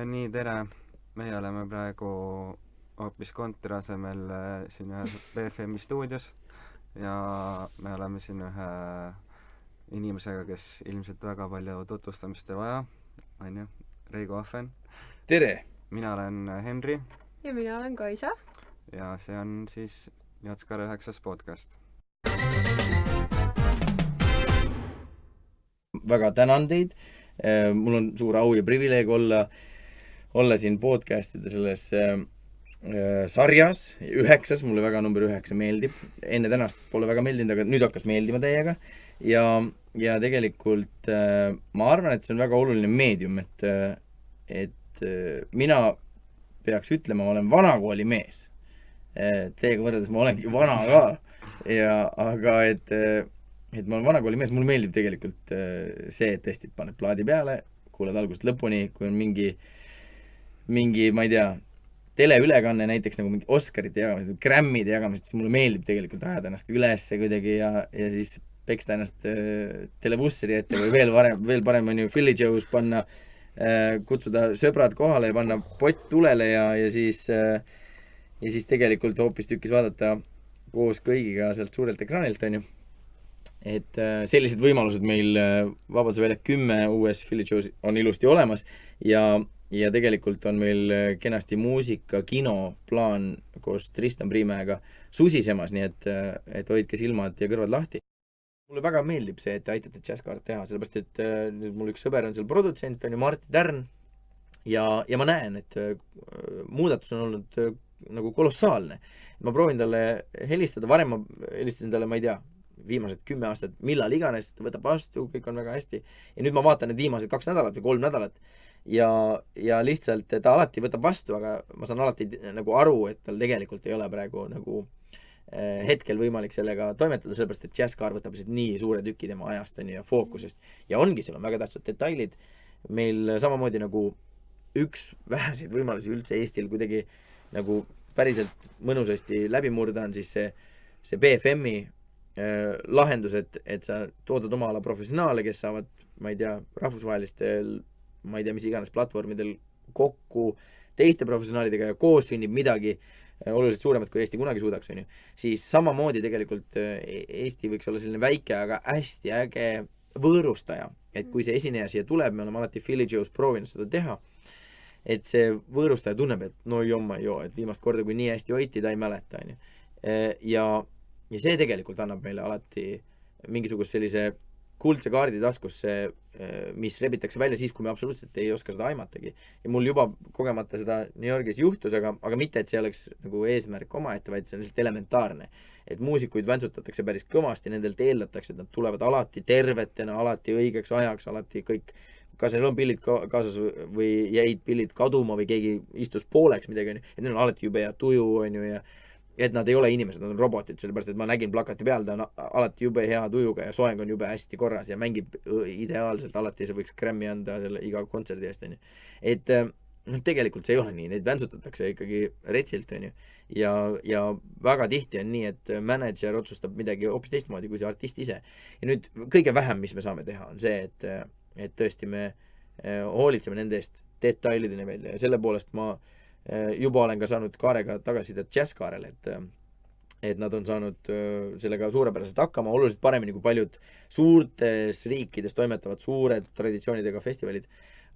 Nii, tere. Meie oleme praegu hoopis kontori asemel siin ühes BFM-i stuudios ja me oleme siin ühe inimesega, kes ilmselt väga palju tutvustamist ei vaja, on ju, Reigo Ahven. Tere! Mina olen Henri Ja mina olen Kaisa. ja see on siis Jotskar 9 podcast. Väga tänan teid. Mul on suur au ja privileeg olla siin podcastide selles sarjas, 9, mulle väga number 9 meeldib. Enne tänast pole väga meeldinud, aga nüüd hakkas meeldima teiega. Ja tegelikult ma arvan, et see on väga oluline meedium, et mina peaks ütlema, ma olen vanakooli mees. Teiega võrreldes ma olengi vana ka. Aga ma olen vanakooli mees, mulle meeldib tegelikult see, et tõesti paned plaadi peale, kuuled algusest lõpuni, kui on mingi, ma ei tea, teleülekanne näiteks nagu mingi Oscarite jagamised, Grammide jagamised, siis mulle meeldib tegelikult ajada ennast üles kuidagi ja siis peksta ennast televusseri ette või veel parem on ju Philly Joe's panna, kutsuda sõbrad kohale ja panna pott tulele ja siis tegelikult hoopis tükis vaadata koos kõigiga sealt suurelt ekraanilt, on ju. Et sellised võimalused meil Vabaduse väljak 10 uues Philly Joe's on ilusti olemas ja tegelikult on meil kenasti muusika, kino plaan koos Tristan Priimäega susisemas, nii et hoidke silmad ja kõrvad lahti. Mulle väga meeldib see, et te aitate Jazzkaart teha, sellepärast et nüüd mul üks sõber on seal produtsent, on ju Martti Tärn ja ma näen, et muudatus on olnud nagu kolossaalne. Ma proovin talle helistada, varem ma helistasin talle, ma ei tea, viimased 10 aastat, millal iganes, ta võtab vastu, kõik on väga hästi. Ja nüüd ma vaatan need viimased 2 nädalat või 3 nädalat ja lihtsalt ta alati võtab vastu, aga ma saan alati nagu aru, et tal tegelikult ei ole praegu nagu hetkel võimalik sellega toimetada, sellepärast et Jazzkaar võtab nii suure tüki tema ajast on ja fookusest. Ja ongi, seal on väga tähtsad detailid. Meil samamoodi nagu üks väheseid võimalusi üldse Eestil kuidagi nagu päriselt mõnusasti läbi murda on siis see BFM-i lahendus, et sa toodad oma ala professionaale, kes saavad, ma ei tea, rahvusvahelistel, ma ei tea, mis iganes platvormidel kokku teiste professionaalidega ja koos sünnib midagi oluliselt suuremat, kui Eesti kunagi suudaks, on ju. Siis samamoodi tegelikult Eesti võiks olla selline väike, aga hästi äge võõrustaja, et kui see esineja siia tuleb, me oleme alati Philly Joe's proovinud seda teha, et see võõrustaja tunneb, et no jomma joo, et viimast korda, kui nii hästi hoiti, ta ei mäleta, on ju. Ja see tegelikult annab meile alati mingisugust sellise kuldse kaardi taskusse, mis rebitakse välja siis, kui me absoluutselt ei oska seda aimatagi. Ja mul juba kogemata seda New Yorgis juhtus, aga mitte, et see oleks nagu eesmärk omaette, vaid see on lihtsalt elementaarne. Et muusikuid väntsutatakse päris kõvasti, nendelt eeldatakse, et nad tulevad alati tervetena, alati õigeks ajaks, alati kõik, kas neil on pillid kaasas või jäid pillid kaduma või keegi istus pooleks midagi, et neil on alati jube hea tuju, on ju, ja et nad ei ole inimesed, nad on robotid, sellepärast et ma nägin plakati peal, ta on alati jube hea tujuga ja soeng on jube hästi korras ja mängib ideaalselt, alati see võiks Grammy anda selle iga kontserdi eest, on ju. Et tegelikult see ei ole nii, neid väntsutatakse ikkagi retsilt, on ju. Ja väga tihti on nii, et manager otsustab midagi hoopis teistmoodi kui see artist ise. Ja nüüd kõige vähem, mis me saame teha, on see, et tõesti me hoolitseme nende eest detailideni välja ja selle poolest ma juba olen ka saanud Kaarega tagasisidet Jazzkaarele, et nad on saanud sellega suurepäraselt hakkama, oluliselt paremini kui paljud suurtes riikides toimetavad suured traditsioonidega festivalid,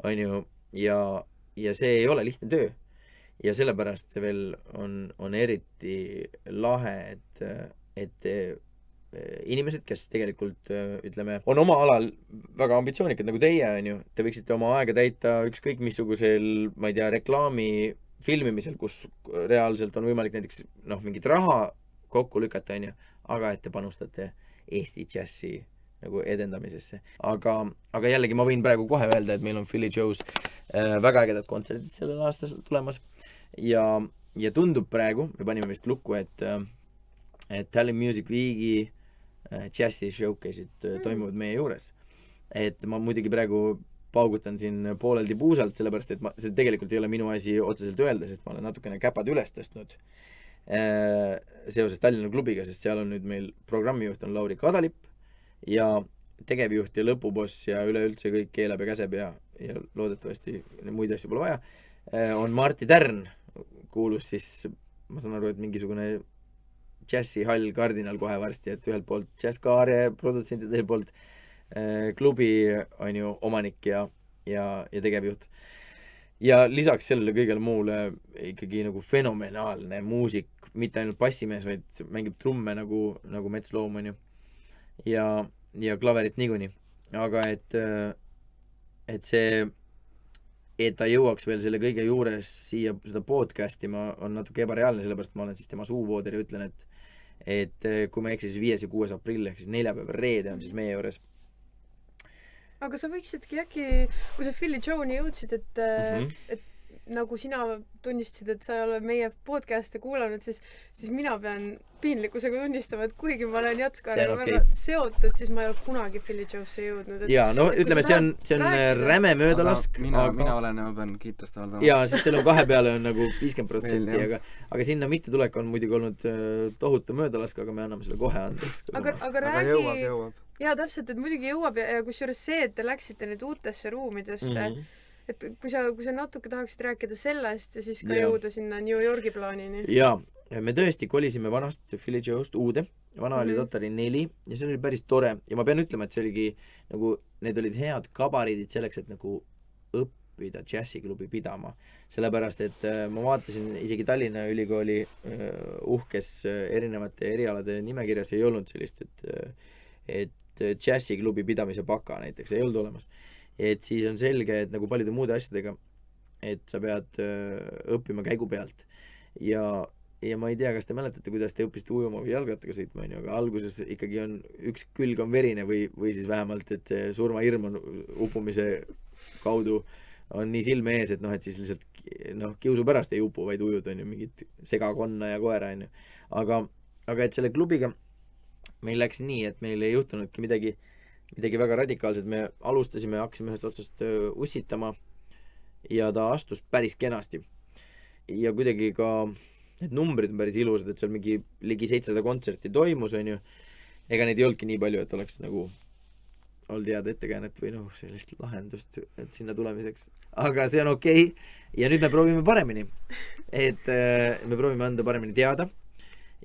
on ju, ja see ei ole lihtne töö. Ja sellepärast veel on eriti lahe, et inimesed, kes tegelikult, ütleme, on oma alal väga ambitsioonikad nagu teie, on ju, te võiksite oma aega täita ükskõik missugusel, ma ei tea, reklaami filmimisel, kus reaalselt on võimalik näiteks mingit raha kokku lükata, on ju, aga et te panustate Eesti džässi nagu edendamisesse. Aga jällegi ma võin praegu kohe öelda, et meil on Philly Joe's väga ägedad kontserdid sellel aastal tulemas ja tundub praegu, me panime vist lukku, et Tallinn Music Weeki džässi showcase'id toimuvad meie juures. Et ma muidugi praegu paugutan siin pooleldi puusalt, sellepärast, et see tegelikult ei ole minu asi otseselt öelda, sest ma olen natukene käpad üles tõstnud seoses Tallinna klubiga, sest seal on nüüd meil programmijuht on Lauri Kadalipp ja tegevjuht ja lõpuboss ja üleüldse kõik keelab ja käseb ja ja loodetavasti muid asju pole vaja, on Martti Tärn, kuulus siis, ma saan aru, et mingisugune džässihall kardinal kohe varsti, et ühelt poolt džässkaare produtsent ja teiselt poolt klubi on ju omanik ja tegevjuht. Ja lisaks sellele kõigele muule ikkagi nagu fenomenaalne muusik, mitte ainult bassimees, vaid mängib trumme nagu metsloom on ju. Ja klaverit niikuinii. Aga et see, et ta jõuaks veel selle kõige juures siia seda podcasti on natuke ebareaalne, sellepärast ma olen siis tema suuvooder ja ütlen, et kui ma eksin, siis 5. ja 6. aprill ehk siis neljapäev, reede on siis meie juures. Aga sa võiksidki äkki, kui sa Philly Jones'i jõudsid, et nagu sina tunnistasid, et sa ei ole meie podcast'e kuulanud, siis mina pean piinlikkusega tunnistama, et kuigi ma olen Jatskaarega väga seotud, siis ma ei ole kunagi Philly Jones'i jõudnud. Jaa, no ütleme, see on räme möödalask. Mina olen ja ma pean kiitust avaldama. Jaa, siis teil on kahe peale on nagu 50%, aga sinna mittetulek on muidugi olnud tohutu möödalask, aga me anname selle kohe andeks. Aga räägi... jõuab. Jaa, täpselt, et muidugi jõuab ja kusjuures see, et te läksite nüüd uutesse ruumidesse, et kui sa natuke tahaksid rääkida sellest ja siis ka jõuda sinna New Yorgi plaanini. Jaa, me tõesti kolisime vanast Philly Jones'st uude, vana oli Totari 4 ja see oli päris tore ja ma pean ütlema, et see oligi nagu, need olid head kabariidid selleks, et nagu õppida džässiklubi pidama, sellepärast et ma vaatasin isegi Tallinna Ülikooli uhkes erinevate erialade nimekirjas ei olnud sellist, et džässiklubi pidamise baka näiteks ei olnud olemas. Et siis on selge, et nagu paljude muude asjadega, et sa pead õppima käigu pealt. Ja ma ei tea, kas te mäletate, kuidas te õppisite ujuma või jalgrattaga sõitma, aga alguses ikkagi on üks külg on verine või siis vähemalt, et surmahirm on upumise kaudu on nii silme ees, et et siis lihtsalt kiusu pärast ei upu, vaid ujud on ju mingit segakonna ja koera on ju. Aga et selle klubiga meil läks nii, et meil ei juhtunudki midagi väga radikaalset, me alustasime, hakkasime ühest otsast ussitama ja ta astus päris kenasti. Ja kuidagi ka need numbrid on päris ilusad, et seal mingi ligi 700 kontserti toimus, on ju. Ega neid ei olnudki nii palju, et oleks nagu olnud head ettekäänet või sellist lahendust, et sinna tulemiseks. Aga see on okei. Ja nüüd me proovime paremini. Et me proovime anda paremini teada.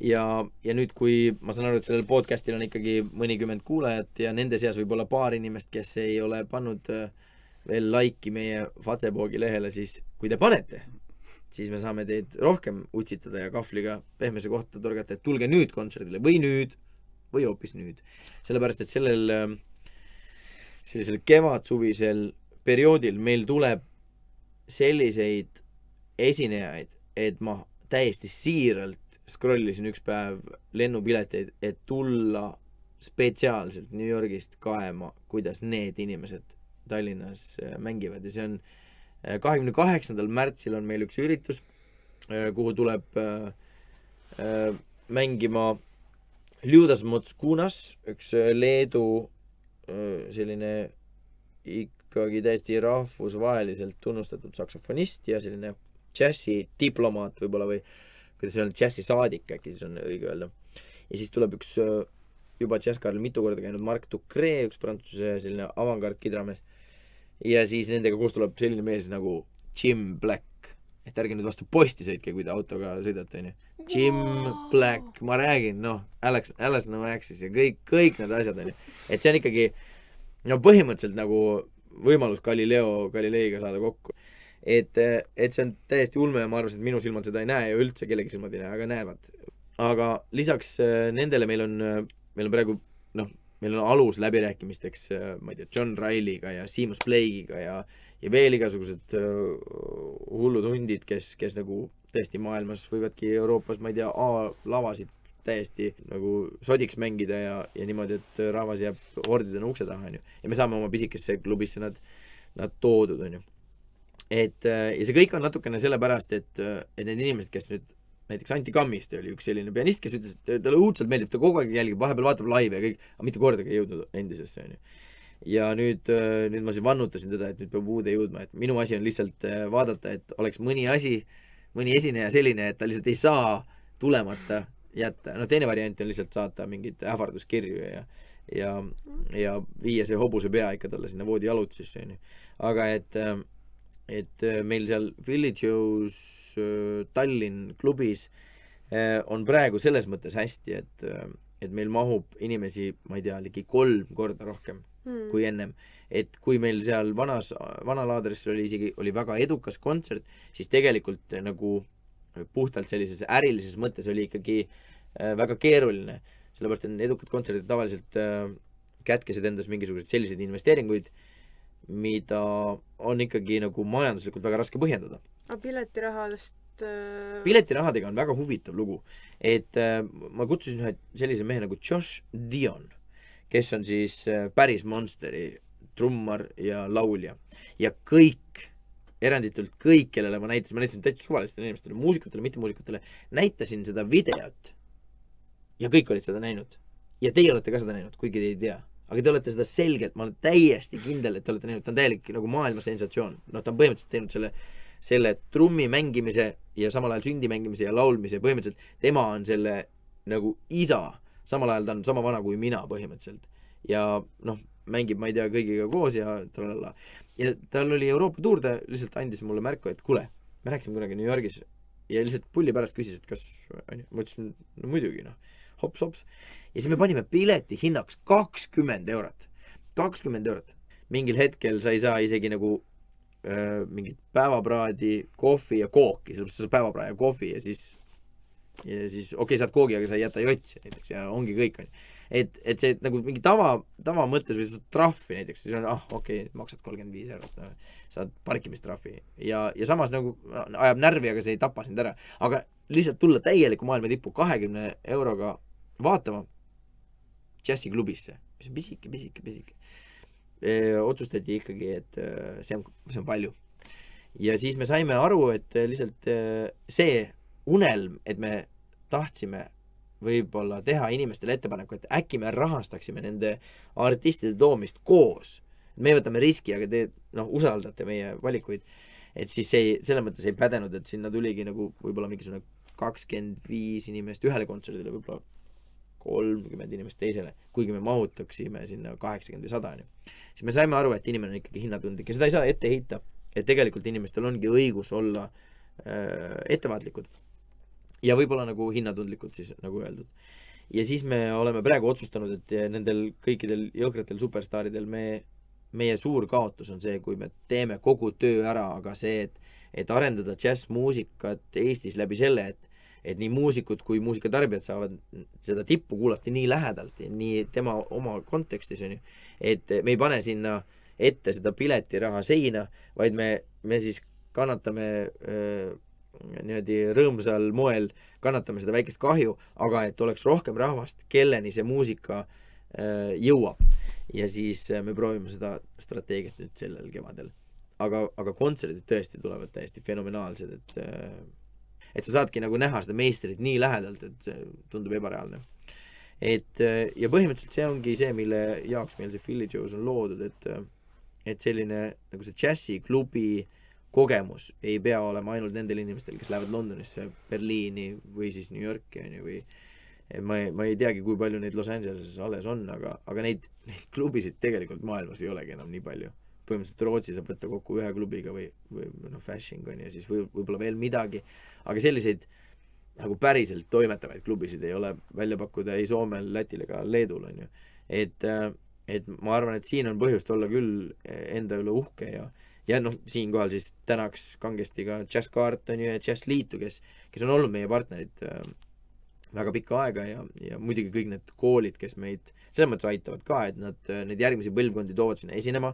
Ja nüüd, kui ma saan aru, et sellel podcastil on ikkagi mõnikümmend kuulajat ja nende seas võib olla paar inimest, kes ei ole pannud veel like'i meie Facebooki lehele, siis kui te panete, siis me saame teid rohkem utsitada ja kahvliga pehmese kohta torgata, et tulge nüüd kontserdile või hoopis nüüd. Sellepärast, et sellisel kevadsuvisel perioodil meil tuleb selliseid esinejaid, et ma täiesti siiralt scrollisin üks päev lennupileteid, et tulla spetsiaalselt New Yorgist kaema, kuidas need inimesed Tallinnas mängivad. Ja see on 28. märtsil on meil üks üritus, kuhu tuleb mängima Liudas Motskunas, üks Leedu selline ikkagi täiesti rahvusvaheliselt tunnustatud saksofonist ja selline džässi diplomaat võib-olla või kuidas see on džässi saadik, äkki siis on õige öelda. Ja siis tuleb üks juba džässkaaril mitu korda käinud Mark Ducré, üks prantsuse selline avangard kidramees. Ja siis nendega koos tuleb selline mees nagu Jim Black. Et ärge nüüd vastu posti sõitke, kui te autoga sõidate. Jim Black, ma räägin, Alex no Axis ja kõik need asjad. Et see on ikkagi põhimõtteliselt nagu võimalus Galileiga saada kokku. Et see on täiesti ulme ja ma arvasin, et minu silmad seda ei näe ja üldse kellegi silmad ei näe, aga näevad. Aga lisaks nendele meil on praegu, meil on alus läbirääkimisteks, ma ei tea, John Riley'ga ja Seamus Blake'iga ja veel igasugused hullud hundid, kes nagu tõesti maailmas võivadki Euroopas, ma ei tea, lavasid täiesti nagu sodiks mängida ja niimoodi, et rahvas jääb hordidena ukse taha, on ju. Ja me saame oma pisikesse klubisse nad toodud, on ju. Ja see kõik on natukene sellepärast, et need inimesed, kes nüüd näiteks Anti Kammiste oli üks selline pianist, kes ütles, et talle õudselt meeldib, ta kogu aeg jälgib, vahepeal vaatab laive ja kõik, aga mitte kordagi ei jõudnud endisesse, on ju. Ja nüüd ma siis vannutasin teda, et nüüd peab uude jõudma, et minu asi on lihtsalt vaadata, et oleks mõni esineja selline, et ta lihtsalt ei saa tulemata jätta. Teine variant on lihtsalt saata mingid ähvarduskirju ja ja viia see hobuse pea ikka talle sinna voodi jalutusesse, onju. Aga et meil seal Village Joe's Tallinn klubis on praegu selles mõttes hästi, et meil mahub inimesi, ma ei tea, ligi 3 korda rohkem kui ennem. Et kui meil seal vanal aadressil oli väga edukas kontsert, siis tegelikult nagu puhtalt sellises ärilises mõttes oli ikkagi väga keeruline, sellepärast et edukad kontserdid tavaliselt kätkesid endas mingisuguseid selliseid investeeringuid, mida on ikkagi nagu majanduslikult väga raske põhjendada. Aga piletirahadest Piletirahadega on väga huvitav lugu, et ma kutsusin ühe sellise mehe nagu Josh Dion, kes on siis päris Monsteri trummar ja laulja. Ja kõik, eranditult kõik, kellele ma näitasin täitsa suvalistele inimestele, muusikutele, mitte muusikutele, näitasin seda videot ja kõik olid seda näinud. Ja teie olete ka seda näinud, kuigi te ei tea. Aga te olete seda selgelt, ma olen täiesti kindel, et te olete näinud, ta on täielik nagu maailma sensatsioon. No ta on põhimõtteliselt teinud selle trummi mängimise ja samal ajal sündi mängimise ja laulmise. Põhimõtteliselt tema on selle nagu isa, samal ajal ta on sama vana kui mina põhimõtteliselt. Ja noh, mängib, ma ei tea, kõigiga koos ja tralala. Ja tal oli Euroopa tuur, ta lihtsalt andis mulle märku, et kuule, me rääkisime kunagi New Yorgis ja lihtsalt pulli pärast küsis, et kas, ma ütlesin, no muidugi, hops. Ja siis me panime pileti hinnaks 20 eurot. 20 eurot. Mingil hetkel sa ei saa isegi nagu mingit päevapraadi, kohvi ja kooki, sellepärast sa saad päevapraa ja kohvi ja siis okei, saad koogi, aga sa ei jäta jotsi näiteks ja ongi kõik on. Et see nagu mingi tava mõttes või sa saad trahvi näiteks, siis on, okei, maksad 35 eurot, saad parkimistrahvi ja samas nagu ajab närvi, aga see ei tapa sind ära. Aga lihtsalt tulla täieliku maailma tippu 20 euroga vaatama džässiklubisse, mis on pisike. Otsustati ikkagi, et see on palju. Ja siis me saime aru, et lihtsalt see unelm, et me tahtsime võib-olla teha inimestele ettepaneku, et äkki me rahastaksime nende artistide toomist koos. Me võtame riski, aga te usaldate meie valikuid. Et siis selle mõttes ei pädenud, et sinna tuligi nagu võib-olla mingisugune 25 inimest ühele kontserdile, võib-olla 30 inimest teisele, kuigi me mahutaksime sinna 80 või 100. Siis me saime aru, et inimene on ikkagi hinnatundlik ja seda ei saa ette heita, et tegelikult inimestel ongi õigus olla ettevaatlikud ja võib-olla nagu hinnatundlikud siis, nagu öeldud. Ja siis me oleme praegu otsustanud, et nendel kõikidel jõukratel superstaaridel meie suur kaotus on see, kui me teeme kogu töö ära, aga see, et arendada džässmuusikat Eestis läbi selle, et nii muusikud kui muusikatarbijad saavad seda tippu kuulata nii lähedalt ja nii tema oma kontekstis on ju, et me ei pane sinna ette seda piletiraha seina, vaid me siis kannatame niimoodi rõõmsal moel, kannatame seda väikest kahju, aga et oleks rohkem rahvast, kelleni see muusika jõuab. Ja siis me proovime seda strateegiat nüüd sellel kevadel. Aga kontserdid tõesti tulevad täiesti fenomenaalsed, et sa saadki nagu näha seda meistrit nii lähedalt, et see tundub ebareaalne. Ja põhimõtteliselt see ongi see, mille jaoks meil see Village Joe's on loodud, et selline nagu see džässiklubi kogemus ei pea olema ainult nendel inimestel, kes lähevad Londonisse, Berliini või siis New Yorki või ma ei teagi, kui palju neid Los Angeleses alles on, aga neid klubisid tegelikult maailmas ei olegi enam nii palju. Põhimõtteliselt Rootsi saab võtta kokku ühe klubiga või Fashing on ja siis võib-olla veel midagi, aga selliseid nagu päriselt toimetavaid klubisid ei ole välja pakkuda ei Soomel, Lätil ega Leedul on ju. Et ma arvan, et siin on põhjust olla küll enda üle uhke ja siinkohal siis tänaks kangesti ka Jazz Cartoni ja Jazz Liitu, kes on olnud meie partnerid väga pikka aega ja muidugi kõik need koolid, kes meid selles mõttes aitavad ka, et need järgmisi põlvkondi toovad sinna esinema,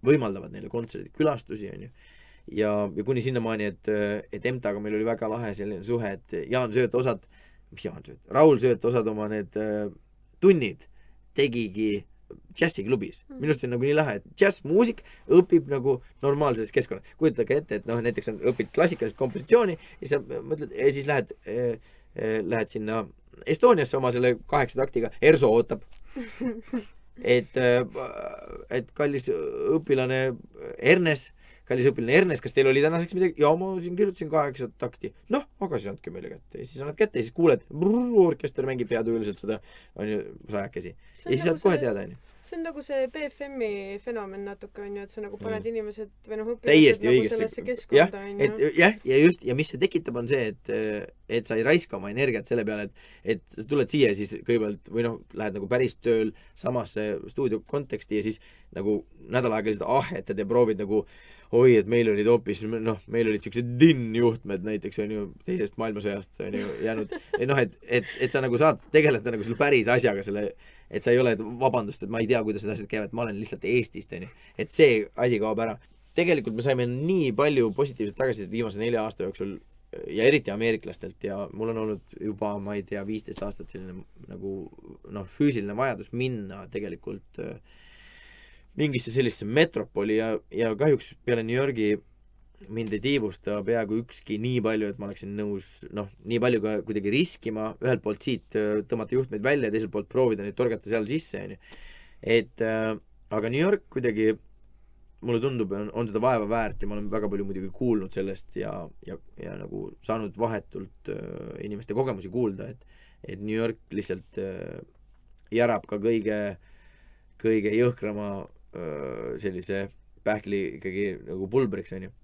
võimaldavad neile kontserdid külastusi on ju. Ja kuni sinnamaani, et MTA-ga meil oli väga lahe selline suhe, et Raul Sööt osad oma need tunnid tegigi džässiklubis. Minust on nagu nii lahe, et džässmuusik õpib nagu normaalses keskkonnas. Kujutage ette, et näiteks õpid klassikalist kompositsiooni ja siis lähed sinna Estoniasse oma selle 8 taktiga, Erso ootab. Et kallis õpilane Ernes, kas teil oli tänaseks midagi? Ja ma siin kirjutasin 8 takti. aga siis andke meile kätte. Ja siis annad kätte ja siis kuuled, orkester mängib heatujuliselt seda, on ju, sajakesi. Ja siis saad kohe teada, on ju. See on nagu see BFM-i fenomen natuke, on ju, et sa nagu paned inimesed või noh, täiesti nagu õigesti. sellesse keskkonda, on ju. Ja just, ja mis see tekitab, on see, et sa ei raiska oma energiat selle peale, et sa tuled siia ja siis kõigepealt, või noh, lähed nagu päris tööl samasse stuudio konteksti ja siis nagu nädal aega lihtsalt ahetad ja proovid nagu oi, et meil olid hoopis, noh, meil olid siuksed DIN-juhtmed näiteks, on ju, teisest maailmasõjast on ju jäänud, noh, et sa nagu saad tegeleda nagu selle päris asjaga, selle, et sa ei ole, et vabandust, et ma ei tea, kuidas need asjad käivad, ma olen lihtsalt Eestist, on ju, et see asi kaob ära. Tegelikult me saime nii palju positiivset tagasisidet viimase 4 aasta jooksul ja eriti ameeriklastelt ja mul on olnud juba, ma ei tea, 15 aastat selline nagu, noh, füüsiline vajadus minna tegelikult mingisse sellisesse metropoli ja kahjuks peale New Yorgi mind ei tiivusta peaaegu ükski nii palju, et ma oleksin nõus, noh, nii palju ka kuidagi riskima, ühelt poolt siit tõmmata juhtmeid välja ja teiselt poolt proovida neid torgata seal sisse, on ju. Et aga New York kuidagi, mulle tundub, on seda vaeva väärt ja ma olen väga palju muidugi kuulnud sellest ja nagu saanud vahetult inimeste kogemusi kuulda, et New York lihtsalt järab ka kõige jõhkrama sellise pähkli ikkagi nagu pulbriks, on ju.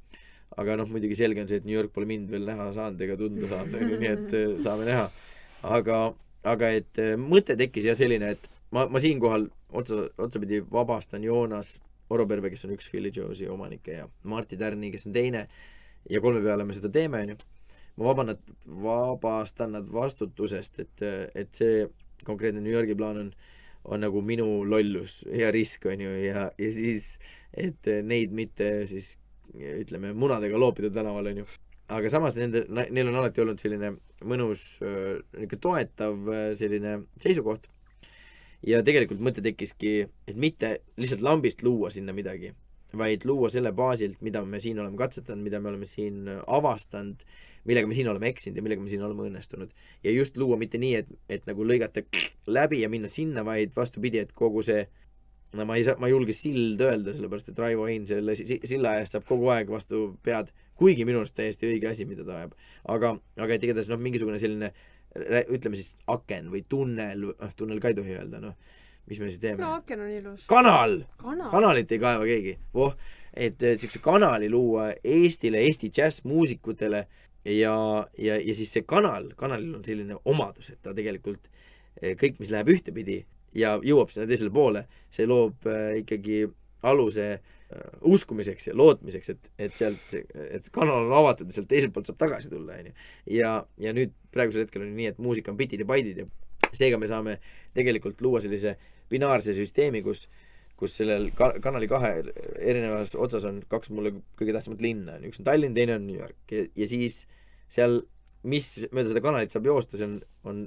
Aga noh, muidugi selge on see, et New York pole mind veel näha saanud ega tunda saanud, on ju, nii et saame näha. Aga et mõte tekkis ja selline, et ma siinkohal otsapidi vabastan Joonas Oroperve, kes on üks Philly Jones'i omanikke ja Martti Tärni, kes on teine ja 3 peale me seda teeme, on ju. Ma vabastan nad vastutusest, et see konkreetne New Yorgi plaan on nagu minu lollus ja risk, on ju, ja siis, et neid mitte siis ütleme munadega loopida tänaval, on ju. Aga samas neil on alati olnud selline mõnus toetav selline seisukoht ja tegelikult mõte tekkiski, et mitte lihtsalt lambist luua sinna midagi, vaid luua selle baasilt, mida me siin oleme katsetanud, mida me oleme siin avastanud, millega me siin oleme eksinud ja millega me siin oleme õnnestunud. Ja just luua mitte nii, et nagu lõigata läbi ja minna sinna, vaid vastupidi, et kogu see, no ma ei julge sild öelda, sellepärast et Raivo Hein selle silla eest saab kogu aeg vastu pead, kuigi minu arust täiesti õige asi, mida ta ajab. Aga et igatahes mingisugune selline, ütleme siis aken või tunnel ka ei tohi öelda, mis me siis teeme? No aken on ilus. Kanal! Kanalit ei kaeva keegi. Et siukse kanali luua Eestile, Eesti džässmuusikutele ja siis see kanalil on selline omadus, et ta tegelikult kõik, mis läheb ühtepidi ja jõuab sinna teisele poole, see loob ikkagi aluse uskumiseks ja lootmiseks, et sealt, et kanal on avatud ja sealt teiselt poolt saab tagasi tulla, on ju. Ja nüüd praegusel hetkel on nii, et muusika on bitid ja baidid ja seega me saame tegelikult luua sellise binaarse süsteemi, kus sellel kanali 2 erinevas otsas on 2 mulle kõige tähtsamat linna. Üks on Tallinn, teine on New York. Ja siis seal, mis mööda seda kanalit saab joosta, see on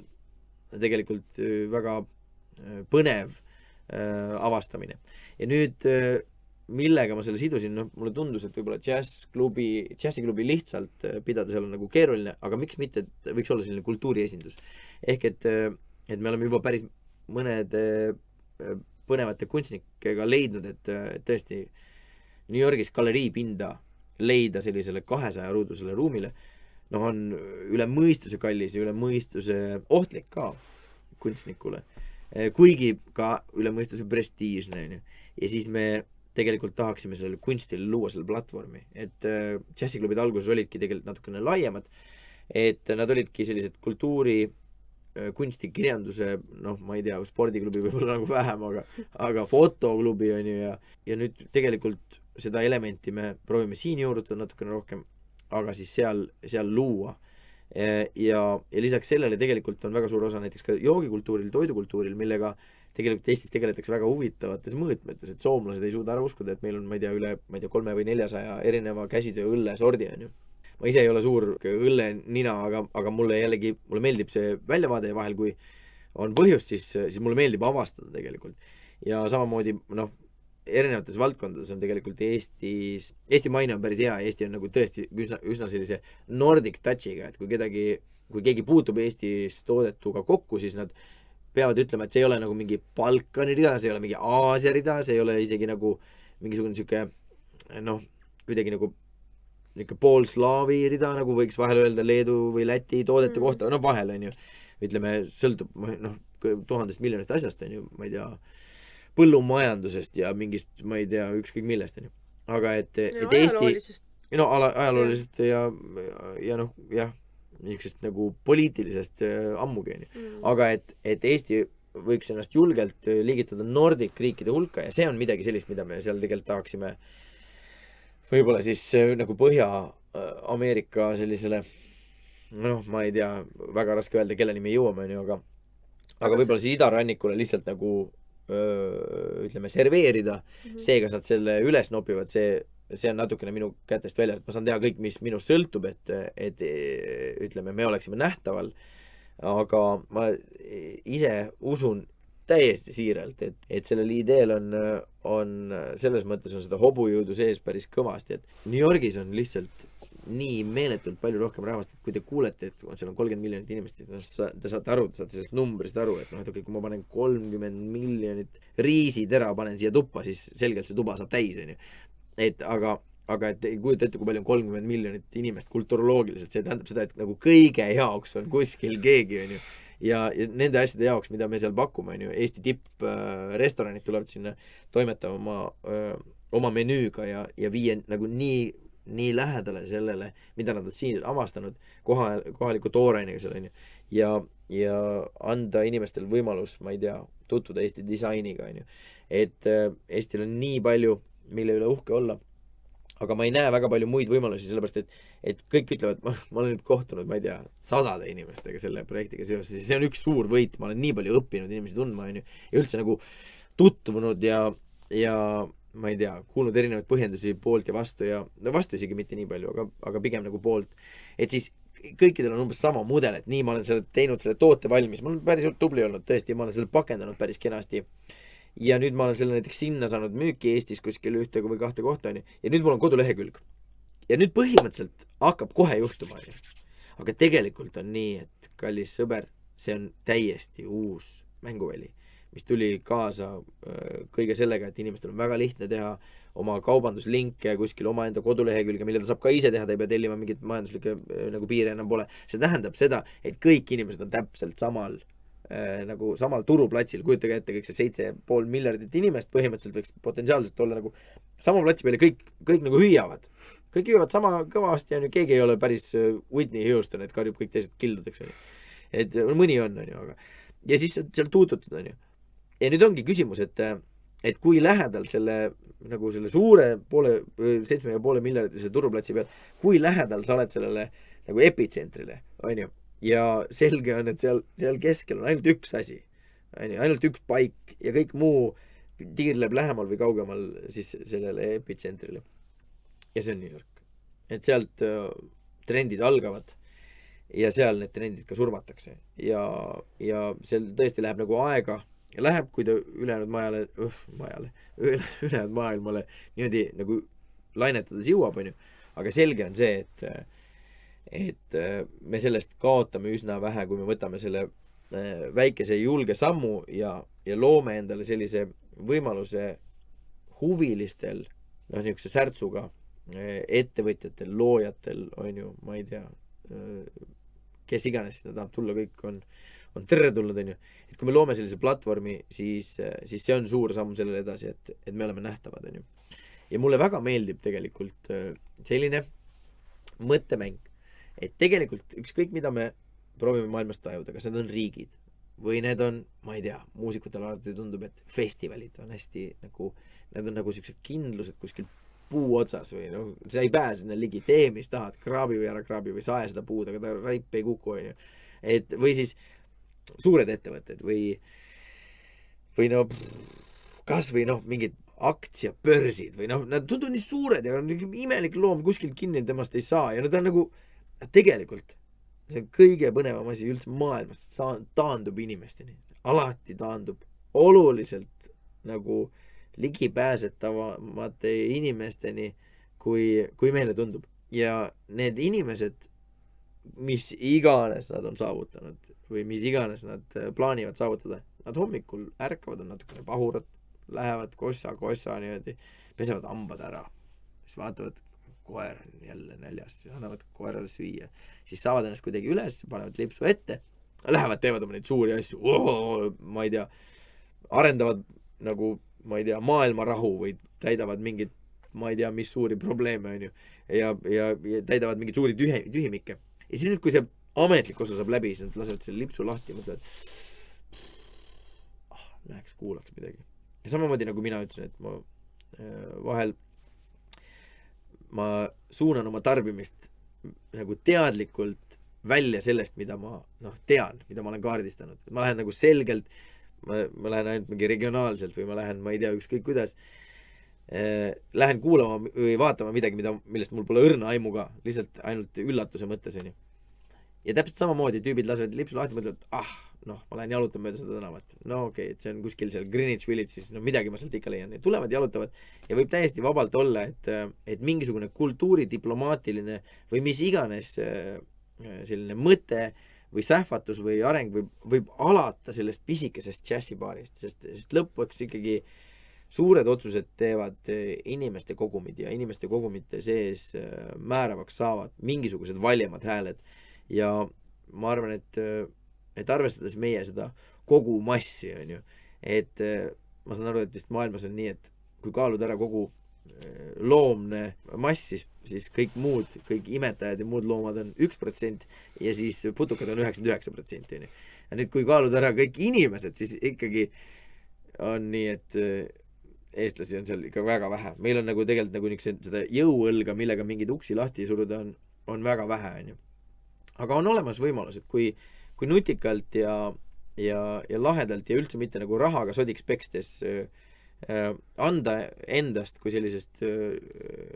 tegelikult väga põnev avastamine. Ja nüüd, millega ma selle sidusin, mulle tundus, et võib-olla džässiklubi lihtsalt pidada seal on nagu keeruline, aga miks mitte, et võiks olla selline kultuuriesindus. Ehk et me oleme juba päris mõned põnevate kunstnikega leidnud, et tõesti New Yorgis galeriipinda leida sellisele 200 ruudusele ruumile, on üle mõistuse kallis ja üle mõistuse ohtlik ka kunstnikule. Kuigi ka üle mõistuse prestiižne. Ja siis me tegelikult tahaksime sellele kunstile luua selle platvormi. Et džässiklubid alguses olidki tegelikult natukene laiemad, et nad olidki sellised kultuuri, kunsti, kirjanduse, ma ei tea, spordiklubi võib-olla nagu vähem, aga fotoklubi on ju ja nüüd tegelikult seda elementi me proovime siin juurutada natukene rohkem, aga siis seal luua. Ja lisaks sellele tegelikult on väga suur osa näiteks ka joogikultuuril, toidukultuuril, millega tegelikult Eestis tegeletakse väga huvitavates mõõtmetes, et soomlased ei suuda ära uskuda, et meil on, ma ei tea, üle 300 või 400 erineva käsitöö õlle sordi, on ju. Ma ise ei ole suur õlle nina, aga mulle meeldib see väljavaade ja vahel, kui on põhjust, siis mulle meeldib avastada tegelikult. Ja samamoodi, erinevates valdkondades on tegelikult Eesti maine on päris hea, Eesti on nagu tõesti üsna sellise Nordic touchiga, et kui keegi puutub Eestis toodetuga kokku, siis nad peavad ütlema, et see ei ole nagu mingi Balkani rida, see ei ole mingi Aasia rida, see ei ole isegi nagu mingisugune siuke, kuidagi nagu niisugune pool slaavi rida, nagu võiks vahel öelda Leedu või Läti toodete kohta, no vahel on ju, ütleme, sõltub noh, 1000 miljonist asjast on ju, ma ei tea, põllumajandusest ja mingist, ma ei tea, ükskõik millest on ju. Aga et Eesti no ajaloolisest ja noh, jah, niisugusest nagu poliitilisest ammugi on ju. Aga et Eesti võiks ennast julgelt liigitada Nordic riikide hulka ja see on midagi sellist, mida me seal tegelikult tahaksime võib-olla siis nagu Põhja-Ameerika sellisele, noh, ma ei tea, väga raske öelda, kelleni me jõuame, on ju, aga võib-olla siis idarannikule lihtsalt nagu ütleme, serveerida. Seega saad selle üles nopivad, see on natukene minu kätest väljas, et ma saan teha kõik, mis minust sõltub, et ütleme, me oleksime nähtaval, aga ma ise usun täiesti siiralt, et sellel ideel on selles mõttes on seda hobujõudu sees päris kõvasti, et New Yorgis on lihtsalt nii meeletult palju rohkem rahvast, et kui te kuulete, et seal on 30 miljonit inimest, te saate aru, te saate sellest numbrist aru, et noh, et okei, kui ma panen 30 miljonit riisitera, panen siia tuppa, siis selgelt see tuba saab täis, on ju. Et aga et ei kujuta ette, kui palju on 30 miljonit inimest kulturoloogiliselt, see tähendab seda, et nagu kõige jaoks on kuskil keegi, on ju. Ja nende asjade jaoks, mida me seal pakume, on ju, Eesti tipprestoranid tulevad sinna toimetama oma menüüga ja viia nagu nii lähedale sellele, mida nad on siin avastanud kohaliku toorainega seal, on ju. Ja anda inimestel võimalus, ma ei tea, tutvuda Eesti disainiga, on ju. Et Eestil on nii palju, mille üle uhke olla, aga ma ei näe väga palju muid võimalusi, sellepärast et kõik ütlevad, ma olen nüüd kohtunud, ma ei tea, 100 inimestega selle projektiga seoses, see on üks suur võit, ma olen nii palju õppinud inimesi tundma, on ju, ja üldse nagu tutvunud ja ma ei tea, kuulnud erinevaid põhjendusi poolt ja vastu isegi mitte nii palju, aga pigem nagu poolt, et siis kõikidel on umbes sama mudel, et nii ma olen teinud selle toote valmis, ma olen päris tubli olnud, tõesti, ma olen selle pakendanud päris kenasti ja nüüd ma olen selle näiteks sinna saanud müüki Eestis kuskil 1 või 2 kohta, on ju, ja nüüd mul on kodulehekülg ja nüüd põhimõtteliselt hakkab kohe juhtuma, on ju, aga tegelikult on nii, et kallis sõber, see on täiesti uus mänguväli, mis tuli kaasa kõige sellega, et inimestel on väga lihtne teha oma kaubanduslinke kuskil omaenda kodulehekülge, mille ta saab ka ise teha, ta ei pea tellima mingit majanduslikke nagu piire enam pole. See tähendab seda, et kõik inimesed on täpselt samal turuplatsil, kujutage ette, kõik see 7,5 miljardit inimest põhimõtteliselt võiks potentsiaalselt olla nagu sama platsi peal ja kõik nagu hüüavad. Kõik hüüavad sama kõvasti, on ju, keegi ei ole päris Whitney Houston, et karjub kõik teised kildudeks, on ju. Et mõni on ju, aga ja siis seal tuututad, on ju. Ja nüüd ongi küsimus, et kui lähedal selle suure 7,5 miljardilise turuplatsi peal, kui lähedal sa oled sellele nagu epitsentrile, on ju. Ja selge on, et seal keskel on ainult üks asi, on ju, ainult üks paik ja kõik muu tiirleb lähemal või kaugemal siis sellele epitsentrile. Ja see on New York. Et sealt trendid algavad ja seal need trendid ka surmatakse. Ja seal tõesti läheb nagu aega ja läheb, kui ta ülejäänud maailmale niimoodi nagu lainetades jõuab, on ju. Aga selge on see, et me sellest kaotame üsna vähe, kui me võtame selle väikese julge sammu ja loome endale sellise võimaluse huvilistel, noh, niisuguse särtsuga ettevõtjatel, loojatel, on ju, ma ei tea, kes iganes sinna tahab tulla, kõik on terretulnud, on ju. Et kui me loome sellise platvormi, siis see on suur samm sellele edasi, et me oleme nähtavad, on ju. Ja mulle väga meeldib tegelikult selline mõttemäng, et tegelikult ükskõik mida me proovime maailmast tajuda, kas need on riigid või need on, ma ei tea, muusikutele alati tundub, et festivalid on hästi nagu, need on nagu sellised kindlused kuskil puu otsas või no, sa ei pääse sinna ligi, tee mis tahad, kraabi või ära kraabi või sae seda puud, aga ta raip ei kuku, on ju. Et või siis suured ettevõtted või no kas või noh, mingid aktsiapörsid või noh, nad tunduvad nii suured ja imelik loom kuskil kinni temast ei saa ja nad on nagu tegelikult see on kõige põnevam asi üldse maailmas, taandub inimesteni, alati taandub oluliselt nagu ligipääsetavamate inimesteni, kui meile tundub. Ja need inimesed, mis iganes nad on saavutanud või mis iganes nad plaanivad saavutada, nad hommikul ärkavad, on natukene pahurad, lähevad kossa niimoodi, pesevad hambad ära, siis vaatavad koer on jälle näljas, annavad koerale süüa, siis saavad ennast kuidagi üles, panevad lipsu ette, lähevad, teevad oma neid suuri asju, ma ei tea, arendavad nagu, ma ei tea, maailmarahu või täidavad mingit, ma ei tea, mis suuri probleeme on ju, ja täidavad mingeid suuri tühimikke. Ja siis nüüd, kui see ametlik osa saab läbi, siis nad lasevad selle lipsu lahti ja mõtlevad, läheks kuulaks midagi. Ja samamoodi nagu mina ütlesin, et ma vahel ma suunan oma tarbimist nagu teadlikult välja sellest, mida ma tean, mida ma olen kaardistanud. Ma lähen nagu selgelt, ma lähen ainult mingi regionaalselt või ma lähen, ma ei tea, ükskõik kuidas, lähen kuulama või vaatama midagi, millest mul pole õrna aimu ka, lihtsalt ainult üllatuse mõttes on ju. Ja täpselt samamoodi tüübid lasevad lipsu lahti, mõtlevad, ma lähen jalutan mööda seda tänavat. No okei, et see on kuskil seal Greenwich Village'is, midagi ma sealt ikka leian. Ja tulevad, jalutavad ja võib täiesti vabalt olla, et mingisugune kultuuridiplomaatiline või mis iganes selline mõte või sähvatus või areng võib alata sellest pisikesest džässibaarist, sest lõpuks ikkagi suured otsused teevad inimeste kogumid ja inimeste kogumite sees määravaks saavad mingisugused valjemad hääled. Ja ma arvan, et arvestades meie seda kogu massi, on ju, et ma saan aru, et vist maailmas on nii, et kui kaalud ära kogu loomne mass, siis kõik imetajad ja muud loomad on 1% ja siis putukad on 99%. On ju. Ja nüüd, kui kaalud ära kõik inimesed, siis ikkagi on nii, et eestlasi on seal ikka väga vähe. Meil on nagu tegelikult nagu seda jõuõlga, millega mingeid uksi lahti suruda on väga vähe, on ju. Aga on olemas võimalus, et kui nutikalt ja lahedalt ja üldse mitte nagu rahaga sodiks pekstes anda endast kui sellisest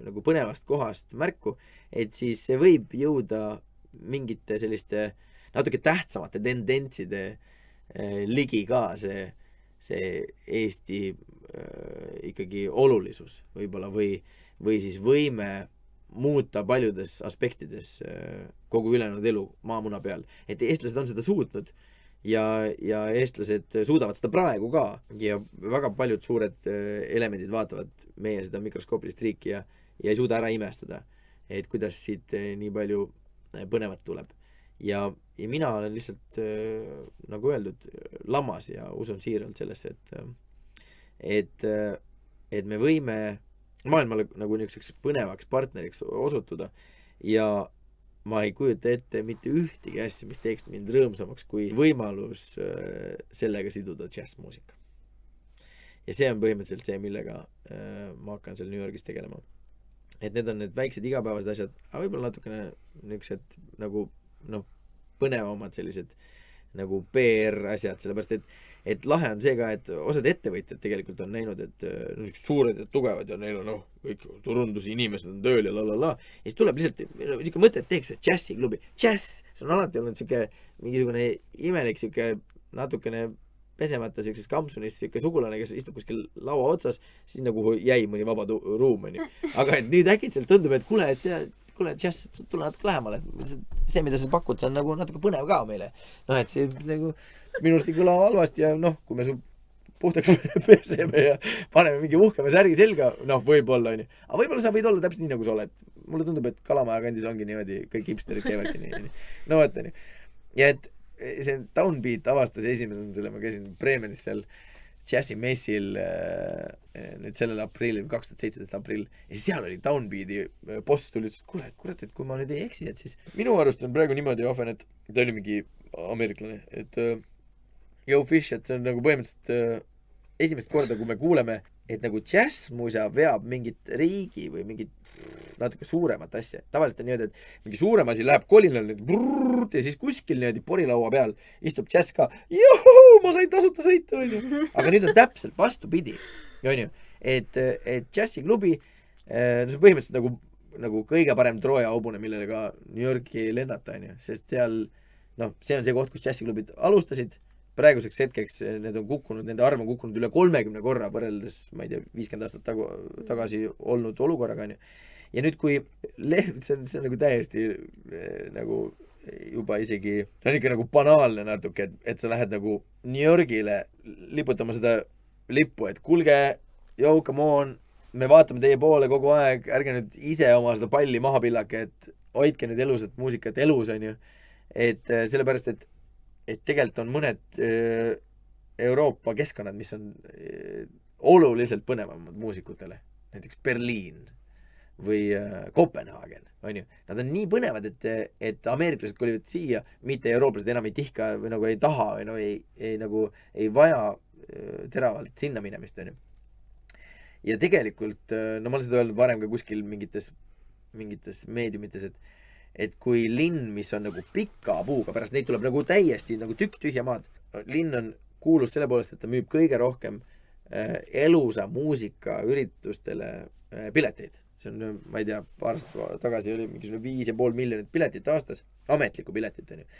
nagu põnevast kohast märku, et siis see võib jõuda mingite selliste natuke tähtsamate tendentside ligi ka see Eesti ikkagi olulisus võib-olla või siis võime muuta paljudes aspektides kogu ülejäänud elu maamuna peal. Et eestlased on seda suutnud ja eestlased suudavad seda praegu ka ja väga paljud suured elemendid vaatavad meie seda mikroskoopilist riiki ja ei suuda ära imestada, et kuidas siit nii palju põnevat tuleb. Ja mina olen lihtsalt, nagu öeldud, lammas ja usun siiralt sellesse, et me võime maailmale nagu niisuguseks põnevaks partneriks osutuda ja ma ei kujuta ette mitte ühtegi asja, mis teeks mind rõõmsamaks kui võimalus sellega siduda džässmuusika. Ja see on põhimõtteliselt see, millega ma hakkan seal New Yorgis tegelema. Et need on need väiksed igapäevased asjad, aga võib-olla natukene niisugused nagu põnevamad sellised nagu PR asjad, sellepärast et lahe on see ka, et osad ettevõtjad tegelikult on näinud, et suured ja tugevad ja neil on kõik turundusi inimesed on tööl ja lalala. Ja siis tuleb lihtsalt niisugune mõte, et teeks džässiklubi. Džäss, see on alati olnud mingisugune imelik natukene pesemata sellises kampsunis sugulane, kes istub kuskil laua otsas, siis nagu jäi mõni vaba ruum. Aga et nüüd äkitselt tundub, et kuule, džäss, tule natuke lähemale. See, mida sa pakud, see on nagu natuke põnev ka meile. Et see nagu minust ei kõla halvasti ja kui me sul puhtaks peseme ja paneme mingi uhkeme särgi selga, võib-olla on ju. Aga võib-olla sa võid olla täpselt nii, nagu sa oled. Mulle tundub, et Kalamaja kandis ongi niimoodi, kõik hipsterid käivadki nii. Võtta nii. Ja et see Downbeat avastas esimesena selle, ma käisin Bremenis seal džässimessil nüüd sellel aprillil, 2017 aprill, ja siis seal oli Downbeati boss tuli, ütles, et kurat, et kui ma nüüd ei eksi, et siis minu arust on praegu niimoodi ohven, et ta oli mingi ameeriklane, et Joe Fish, et see on nagu põhimõtteliselt esimest korda, kui me kuuleme, et nagu džässmuusa veab mingit riigi või mingit natuke suuremat asja. Tavaliselt on niimoodi, et mingi suurem asi läheb kolinal ja siis kuskil niimoodi porilaua peal istub džäss ka. Juhu, ma sain tasuta sõitu, on ju. Aga nüüd on täpselt vastupidi, on ju. Et džässiklubi, see on põhimõtteliselt nagu kõige parem Troja hobune, millega New Yorki lennata, on ju. Sest seal, see on see koht, kus džässiklubid alustasid. Praeguseks hetkeks need on kukkunud, nende arv on kukkunud üle 30 korra võrreldes, ma ei tea, 50 aastat tagasi olnud olukorraga, on ju. Ja nüüd kui see on nagu täiesti nagu juba isegi, see on ikka nagu banaalne natuke, et sa lähed nagu New Yorgile liputama seda lippu, et kuulge, come on, me vaatame teie poole kogu aeg, ärge nüüd ise oma seda palli maha pillake, et hoidke nüüd elusat muusikat elus, on ju. Et sellepärast, et tegelikult on mõned Euroopa keskkonnad, mis on oluliselt põnevamad muusikutele. Näiteks Berliin või Kopenhaagen, on ju. Nad on nii põnevad, et ameeriklased kolivad siia, mitte eurooplased enam ei tihka või nagu ei taha või no ei vaja teravalt sinna minemist, on ju. Ja tegelikult, no ma olen seda öelnud varem ka kuskil mingites meediumites, et kui linn, mis on nagu pika puuga, pärast neid tuleb nagu täiesti nagu tükk tühja maad. Linn on kuulus selle poolest, et ta müüb kõige rohkem elusa muusika üritustele pileteid. See on, ma ei tea, paar aastat tagasi oli mingisugune 5,5 miljonit piletit aastas, ametlikku piletit, on ju.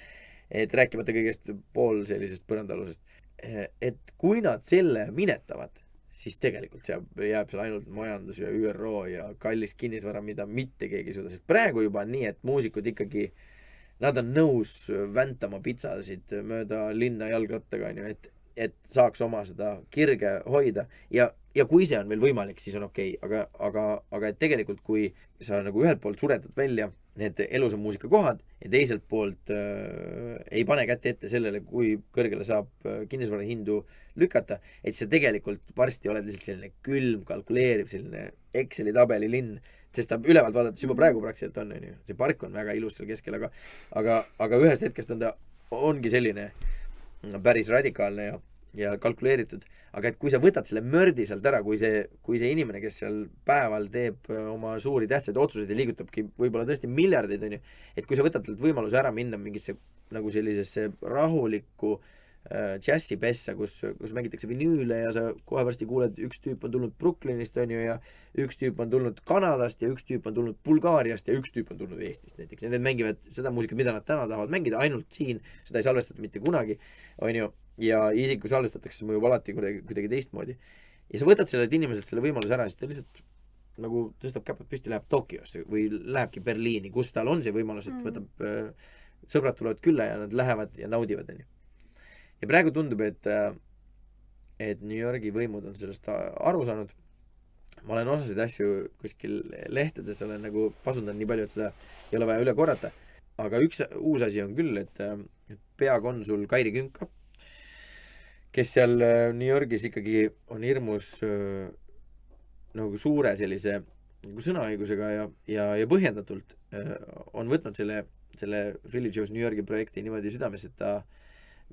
Et rääkimata kõigest pool sellisest põrandalusest. Et kui nad selle minetavad, siis tegelikult jääb seal ainult majandus ja ÜRO ja kallis kinnisvara, mida mitte keegi ei suuda. Sest praegu juba on nii, et muusikud ikkagi, nad on nõus väntama pitsasid mööda linna jalgrattaga, on ju, et saaks oma seda kirge hoida. Ja kui see on veel võimalik, siis on okei. Aga et tegelikult, kui sa nagu ühelt poolt suretad välja need elusa muusika kohad ja teiselt poolt ei pane kätte ette sellele, kui kõrgele saab kinnisvara hindu lükata, et sa tegelikult varsti oled lihtsalt selline külm, kalkuleeriv, selline Exceli tabeli linn, sest ta ülevalt vaadates juba praegu praktiliselt on, on ju. See park on väga ilus seal keskel, aga ühest hetkest ongi selline päris radikaalne ja kalkuleeritud. Aga et kui sa võtad selle mördi sealt ära, kui see inimene, kes seal päeval teeb oma suuri tähtsaid otsuseid ja liigutabki võib-olla tõesti miljardeid, on ju, et kui sa võtad talt võimaluse ära minna mingisse nagu sellisesse rahulikku džässipessa, kus mängitakse vinüüle ja sa kohe varsti kuuled, üks tüüp on tulnud Brooklynist, on ju, ja üks tüüp on tulnud Kanadast ja üks tüüp on tulnud Bulgaariast ja üks tüüp on tulnud Eestist näiteks. Need mängivad seda muusikat, mida nad täna tahavad mängida ainult siin, seda ei salvestata mitte kunagi, on ju. Ja isiku salvestatakse mõjub alati kuidagi teistmoodi. Ja sa võtad sellelt inimeselt selle võimaluse ära, siis ta lihtsalt nagu tõstab käpad püsti, läheb Tokyosse või lähebki Berliini, kus tal on see võimalus, et võtab, sõbrad tulevad külla ja nad lähevad ja naudivad. Ja praegu tundub, et New Yorgi võimud on sellest aru saanud. Ma olen osasid asju kuskil lehtedes, olen nagu pasundanud nii palju, et seda ei ole vaja üle korrata. Aga üks uus asi on küll, et peakonsul Kairi Künka, kes seal New Yorgis ikkagi on hirmus nagu suure sellise nagu sõnaõigusega ja põhjendatult on võtnud selle Philly Joe's New Yorgi projekti niimoodi südames, et ta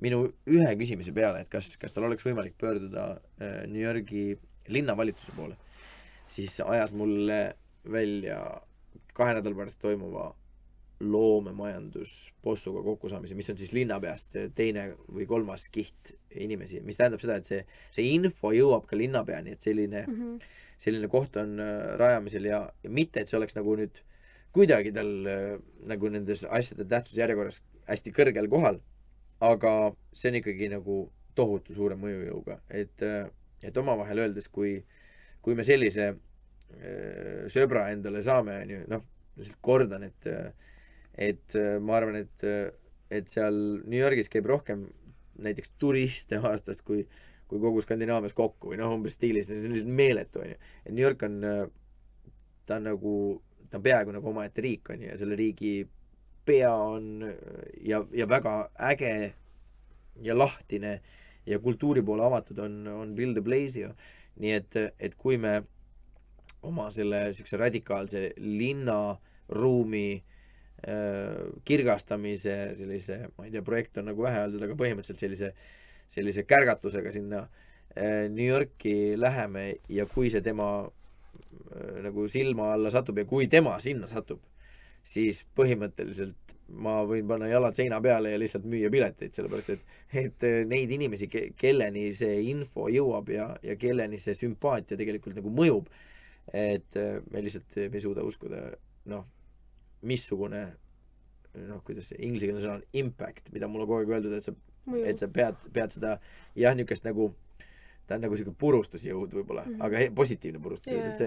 minu ühe küsimise peale, et kas tal oleks võimalik pöörduda New Yorgi linnavalitsuse poole, siis ajas mulle välja 2 nädala pärast toimuva loomemajanduspossuga kokkusaamise, mis on siis linnapeast teine või 3. kiht inimesi, mis tähendab seda, et see info jõuab ka linnapeani, et selline koht on rajamisel ja mitte, et see oleks nagu nüüd kuidagi tal nagu nendes asjade tähtsuse järjekorras hästi kõrgel kohal, aga see on ikkagi nagu tohutu suure mõjujõuga, et omavahel öeldes, kui me sellise sõbra endale saame, noh, kordan, et ma arvan, et seal New Yorgis käib rohkem näiteks turiste aastas kui kogu Skandinaavias kokku või umbes stiilis, see on lihtsalt meeletu, on ju. Et New York ta on peaaegu nagu omaette riik, on ju, ja selle riigi pea on ja väga äge ja lahtine ja kultuuri poole avatud on Bill de Blasio. Nii et kui me oma selle siukse radikaalse linnaruumi kirgastamise sellise, ma ei tea, projekt on nagu vähe öeldud, aga põhimõtteliselt sellise kärgatusega sinna New Yorki läheme ja kui see tema nagu silma alla satub ja kui tema sinna satub, siis põhimõtteliselt ma võin panna jalad seina peale ja lihtsalt müüa pileteid, sellepärast et neid inimesi, kelleni see info jõuab ja kelleni see sümpaatia tegelikult nagu mõjub, et me lihtsalt ei suuda uskuda, missugune, kuidas see ingliskeelne sõna on impact, mida mulle kogu aeg öeldud, et sa pead seda, niisugust nagu, ta on nagu selline purustusjõud võib-olla, aga positiivne purustusjõud,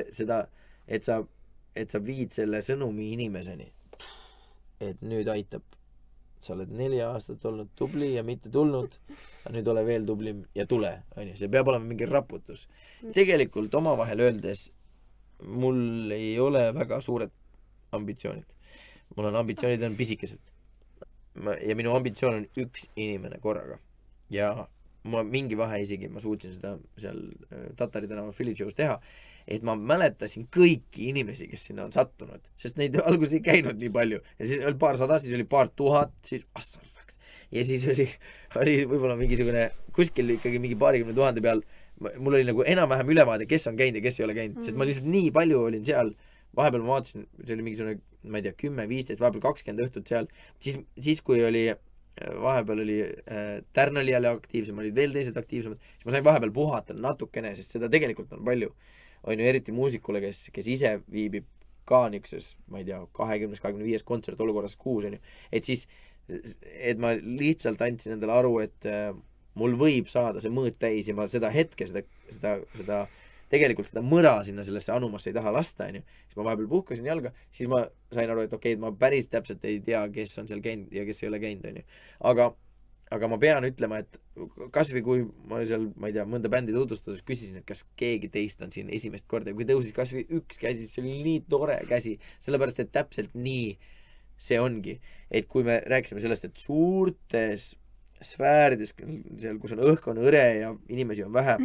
et sa viid selle sõnumi inimeseni, et nüüd aitab, sa oled 4 aastat olnud tubli ja mitte tulnud, nüüd ole veel tublim ja tule, on ju, see peab olema mingi raputus. Tegelikult omavahel öeldes mul ei ole väga suured ambitsioonid. Mul on ambitsioonid on pisikesed. Ja minu ambitsioon on üks inimene korraga. Ja ma mingi vahe isegi, ma suutsin seda seal Tatari tänava Philly show's teha, et ma mäletasin kõiki inimesi, kes sinna on sattunud, sest neid alguses ei käinud nii palju. Ja siis oli paar sada, siis oli paar tuhat, siis assarvaks. Ja siis oli võib-olla mingisugune kuskil ikkagi mingi 20 000 peal. Mul oli nagu enam-vähem ülevaade, kes on käinud ja kes ei ole käinud, sest ma lihtsalt nii palju olin seal. Vahepeal ma vaatasin, see oli mingisugune, ma ei tea, 10-15, vahepeal 20 õhtut seal. Siis kui oli vahepeal oli Tärn oli jälle aktiivsem, olid veel teised aktiivsemad, siis ma sain vahepeal puhata natukene, sest seda tegelikult on palju. On ju eriti muusikule, kes ise viibib ka niisuguses, ma ei tea, 20-25 kontsert olukorras kuus, on ju. Et siis, et ma lihtsalt andsin endale aru, et mul võib saada see mõõt täis ja ma seda hetke, seda tegelikult seda mõra sinna sellesse anumasse ei taha lasta, on ju. Siis ma vahepeal puhkasin jalga, siis ma sain aru, et okei, ma päris täpselt ei tea, kes on seal käinud ja kes ei ole käinud, on ju. Aga ma pean ütlema, et kasvõi kui ma seal, ma ei tea, mõnda bändi tutvustades küsisin, et kas keegi teist on siin esimest korda ja kui tõusis kasvõi üks käsi, siis see oli nii tore käsi, sellepärast, et täpselt nii see ongi. Et kui me rääkisime sellest, et suurtes sfäärides, seal, kus on õhk on õre ja inimesi on vähe,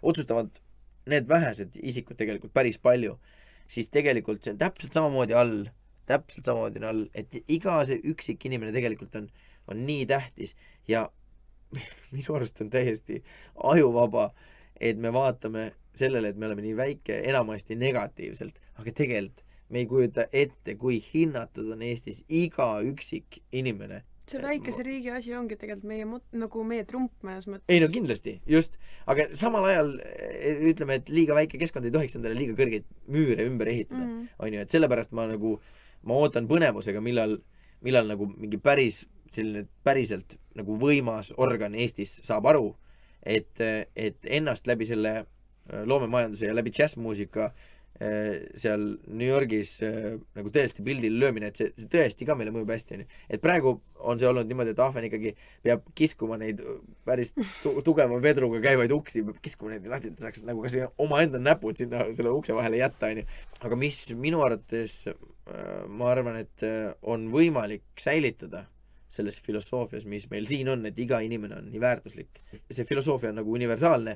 otsustavad need vähesed isikud tegelikult päris palju, siis tegelikult see on täpselt samamoodi all, et iga see üksik inimene tegelikult on nii tähtis ja minu arust on täiesti ajuvaba, et me vaatame sellele, et me oleme nii väike, enamasti negatiivselt, aga tegelikult me ei kujuta ette, kui hinnatud on Eestis iga üksik inimene. See väikese riigi asi ongi tegelikult nagu meie trump mõnes mõttes. Ei no kindlasti, just. Aga samal ajal ütleme, et liiga väike keskkond ei tohiks endale liiga kõrgeid müüre ümber ehitada. On ju, et sellepärast ma ootan põnevusega, millal nagu mingi päriselt nagu võimas organ Eestis saab aru, et ennast läbi selle loomemajanduse ja läbi jazzmuusika seal New Yorgis nagu tõesti pildil löömine, et see tõesti ka meile mõjub hästi. Et praegu on see olnud niimoodi, et Ahven ikkagi peab kiskuma neid päris tugeva vedruga käivaid uksi, peab kiskuma neid lahti, et saaks nagu kas oma enda näpud sinna selle ukse vahele jätta. Aga mis minu arvates ma arvan, et on võimalik säilitada selles filosoofias, mis meil siin on, et iga inimene on nii väärtuslik. See filosoofia on nagu universaalne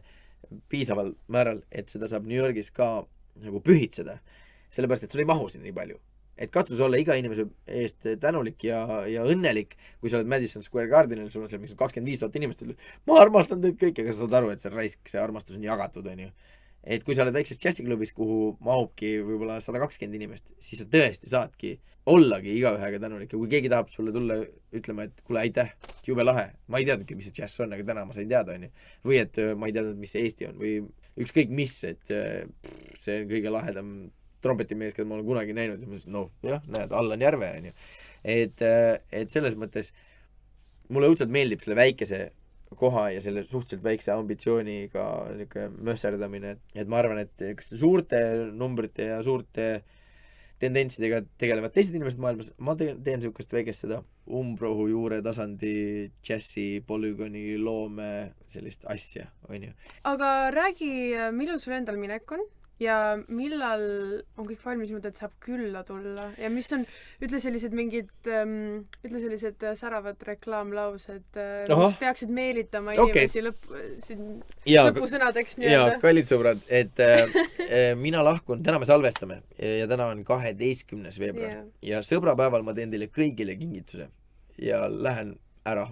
piisaval määral, et seda saab New Yorgis ka nagu pühitseda, sellepärast, et sul ei mahu siin nii palju. Et katsus olla iga inimese eest tänulik ja õnnelik, kui sa oled Madison Square Gardenil, sul on seal 25 000 inimest, ma armastan teid kõik, aga sa saad aru, et see raisk, see armastus on jagatud, on ju. Et kui sa oled väikses džässiklubis, kuhu mahubki võib-olla 120 inimest, siis sa tõesti saadki ollagi igaühega tänulik. Ja kui keegi tahab sulle tulla ütlema, et kuule aitäh, jube lahe, ma ei teadnudki, mis see džäss on, aga täna ma sain teada, on ju. Või et ma ei teadnud, mis see Eesti on või ükskõik mis, et see on kõige lahedam trompetimees, keda ma olen kunagi näinud ja ma ütlesin, no jah, näed, Allan Järve, on ju. Et selles mõttes mulle õudselt meeldib selle väikese koha ja selle suhteliselt väikse ambitsiooniga mösserdamine, et ma arvan, et suurte numbrite ja suurte tendentsidega tegelevad teised inimesed maailmas, ma teen niisugust väikest seda umbrohu juure tasandi džässi, polügooni, loome sellist asja, on ju. Aga räägi, millal sul endal minek on ja millal on kõik valmis niimoodi, et saab külla tulla ja mis on, ütle sellised säravad reklaamlaused, mis peaksid meelitama inimesi lõpusõnadeks nii-öelda. Ja, kallid sõbrad, et mina lahkun, täna me salvestame ja täna on 12. veebruar ja sõbrapäeval ma teen teile kõigile kingituse ja lähen ära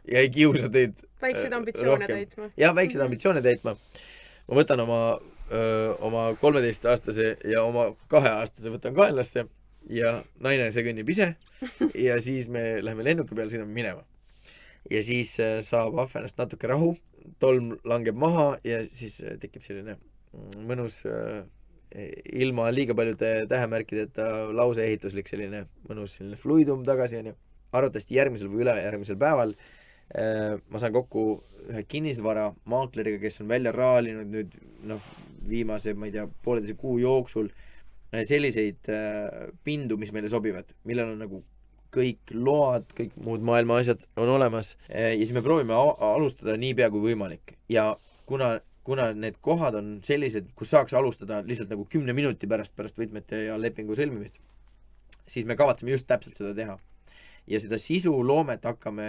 ja ei kiusa teid väikseid ambitsioone täitma. Ja, väikseid ambitsioone täitma. Ma võtan oma 13-aastase ja oma 2-aastase võtan kaenlasse ja naine see kõnnib ise ja siis me läheme lennuki peale, sõidame minema. Ja siis saab Ahvenast natuke rahu, tolm langeb maha ja siis tekib selline mõnus, ilma liiga paljude tähemärkideta lauseehituslik selline mõnus selline fluidum tagasi. Arvatavasti järgmisel või ülejärgmisel päeval ma saan kokku ühe kinnisvara maakleriga, kes on välja raalinud nüüd viimase, ma ei tea, pooleteise kuu jooksul selliseid pindu, mis meile sobivad, millel on nagu kõik load, kõik muud maailma asjad on olemas ja siis me proovime alustada nii pea kui võimalik ja kuna kuna need kohad on sellised, kus saaks alustada lihtsalt nagu 10 minuti pärast võtmete ja lepingu sõlmimist, siis me kavatseme just täpselt seda teha. Ja seda sisuloomet hakkame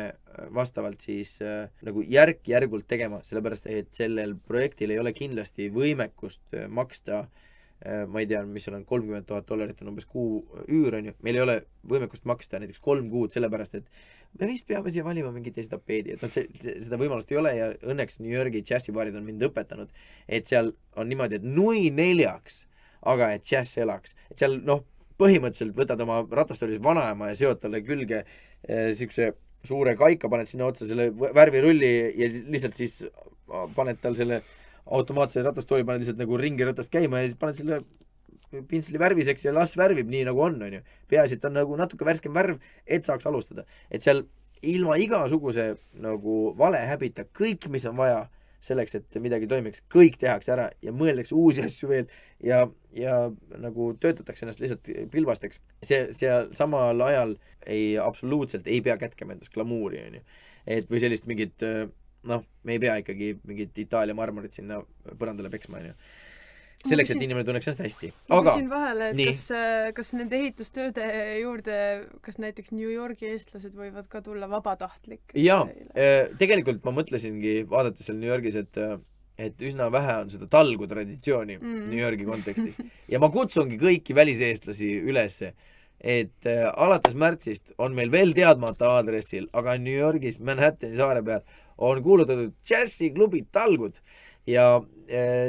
vastavalt siis nagu järk-järgult tegema, sellepärast et sellel projektil ei ole kindlasti võimekust maksta, ma ei tea, mis seal on, $30,000 on umbes kuu üür, on ju. Meil ei ole võimekust maksta näiteks 3 kuud, sellepärast et me vist peame siia valima mingi teise tapeedi, et seda võimalust ei ole ja õnneks New Yorgi džässibaarid on mind õpetanud, et seal on niimoodi, et nui 4, aga et džäss elaks. Et seal, põhimõtteliselt võtad oma ratastoolis vanaema ja seod talle külge siukse suure kaika, paned sinna otsa selle värvirulli ja lihtsalt siis paned tal selle automaatse ratastooli, paned lihtsalt nagu ringi ratast käima ja siis paned selle pintsli värviseks ja las värvib nii nagu on ju. Peaasi, et on nagu natuke värskem värv, et saaks alustada. Et seal ilma igasuguse nagu vale häbita kõik, mis on vaja selleks, et midagi toimiks, kõik tehakse ära ja mõeldakse uusi asju veel ja nagu töötatakse ennast lihtsalt pilbasteks. See samal ajal absoluutselt ei pea kätkema endas glamuuri, on ju. Et või sellist mingit, me ei pea ikkagi mingit Itaalia marmorit sinna põrandale peksma, on ju. Selleks, et inimene tunneks ennast hästi. Ma küsin vahele, et kas nende ehitustööde juurde, kas näiteks New Yorgi eestlased võivad ka tulla vabatahtlik? Jaa, tegelikult ma mõtlesingi, vaadates seal New Yorgis, et üsna vähe on seda talgu traditsiooni New Yorgi kontekstis. Ja ma kutsungi kõiki väliseestlasi ülesse, et alates märtsist on meil veel teadmata aadressil, aga New Yorgis Manhattani saare peal on kuulutatud džässiklubid talgud. Ja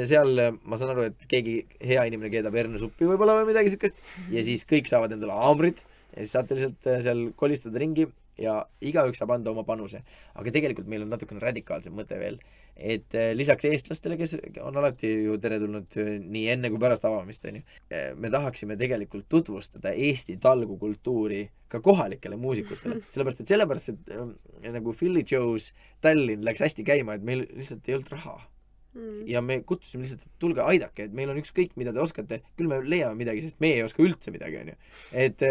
seal ma saan aru, et keegi hea inimene keedab hernasuppi võib-olla või midagi sükest ja siis kõik saavad endale haamrid ja siis saate lihtsalt seal kolistada ringi ja igaüks saab anda oma panuse. Aga tegelikult meil on natukene radikaalsem mõte veel, et lisaks eestlastele, kes on alati ju teretulnud nii enne kui pärast avamist, on ju, me tahaksime tegelikult tutvustada Eesti talgukultuuri ka kohalikele muusikutele. Sellepärast, et nagu Philly Joe's Tallinn läks hästi käima, et meil lihtsalt ei olnud raha. Ja me kutsusime lihtsalt, et tulge aidake, et meil on ükskõik, mida te oskate, küll me leiame midagi, sest meie ei oska üldse midagi, on ju. Et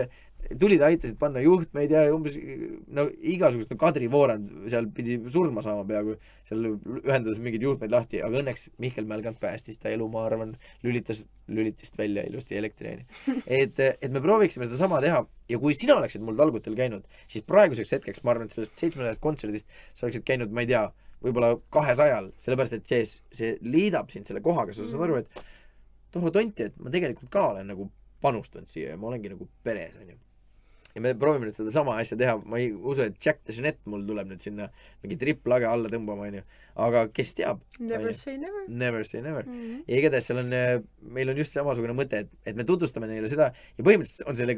tulid aitasid panna juhtmeid ja umbes igasugust Kadri Voorand seal pidi surma saama peaaegu, seal ühendades mingid juhtmeid lahti, aga õnneks Mihkel Mälgand päästis ta elu, ma arvan, lülitist välja ilusti elektrini. Et me prooviksime seda sama teha ja kui sina oleksid mul talgutel käinud, siis praeguseks hetkeks, ma arvan, et sellest 700 kontserdist sa oleksid käinud, ma ei tea, võib-olla 200, sellepärast, et see liidab sind selle kohaga, sa saad aru, et toho tonti, et ma tegelikult ka olen nagu panustanud siia ja ma olengi nagu peres, on ju. Ja me proovime nüüd seda sama asja teha, ma ei usu, et Jack the Jeanette mul tuleb nüüd sinna mingi triplage alla tõmbama, on ju. Aga kes teab? Never say never. Never say never. Ja igatahes seal on, meil on just samasugune mõte, et me tutvustame neile seda ja põhimõtteliselt on see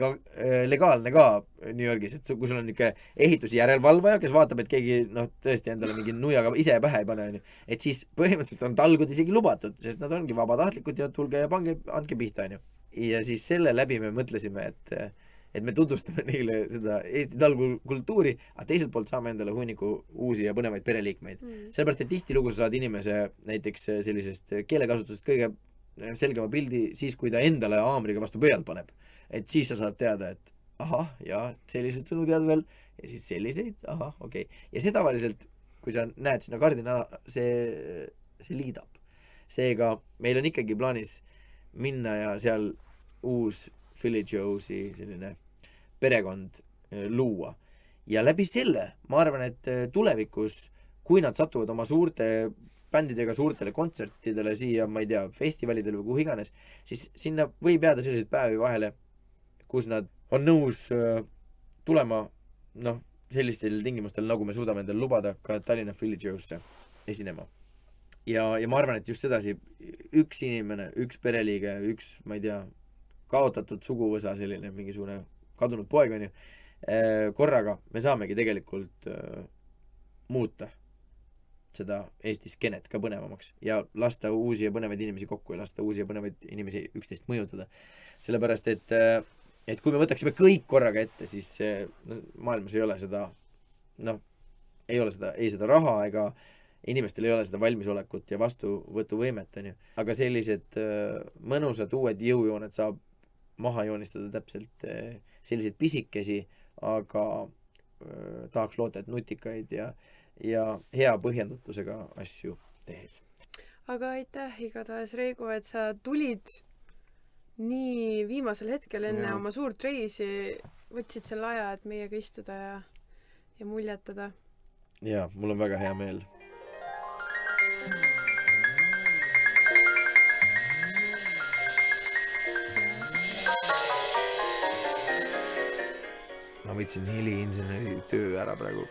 legaalne ka New Yorgis, et kui sul on niisugune ehitusjärelevalvaja, kes vaatab, et keegi tõesti endale mingi nuiaga ise pähe ei pane, on ju. Et siis põhimõtteliselt on talgud isegi lubatud, sest nad ongi vabatahtlikud ja tulge ja pange, andke pihta, on ju. Ja siis selle läbi me mõtlesime, et me tutvustame neile seda Eesti talgukultuuri, aga teiselt poolt saame endale hunniku uusi ja põnevaid pereliikmeid. Sellepärast, et tihtilugu sa saad inimese näiteks sellisest keelekasutusest kõige selgema pildi siis, kui ta endale haamriga vastu peal paneb. Et siis sa saad teada, et ahah, ja sellised sõnu tead veel ja siis selliseid, ahah, okei. Ja see tavaliselt, kui sa näed sinna kardina, see liidab. Seega meil on ikkagi plaanis minna ja seal uus Philly Joe'si selline perekond luua. Ja läbi selle, ma arvan, et tulevikus, kui nad satuvad oma suurte bändidega suurtele kontsertidele siia, ma ei tea, festivalidele või kuhu iganes, siis sinna võib jääda selliseid päevi vahele, kus nad on nõus tulema sellistel tingimustel, nagu me suudame endale lubada ka Tallinna Philly Joe'sse esinema. Ja ma arvan, et just sedasi üks inimene, üks pereliige, üks, ma ei tea, kaotatud suguvõsa, selline mingisugune kadunud poeg, on ju, korraga me saamegi tegelikult muuta seda Eesti skenet ka põnevamaks ja lasta uusi ja põnevaid inimesi kokku ja lasta uusi ja põnevaid inimesi üksteist mõjutada. Sellepärast, et kui me võtaksime kõik korraga ette, siis maailmas ei ole seda, ei ole seda raha ega inimestel ei ole seda valmisolekut ja vastuvõtuvõimet, on ju. Aga sellised mõnusad uued jõujooned saab maha joonistada täpselt selliseid pisikesi, aga tahaks loota, et nutikaid ja hea põhjendatusega asju tehes. aga aitäh igatahes, Reigo, et sa tulid nii viimasel hetkel enne Jaa. oma suurt reisi, võtsid selle aja, et meiega istuda ja muljetada. jaa, mul on väga hea meel. Ma võtsin heliinseneri töö ära praegu.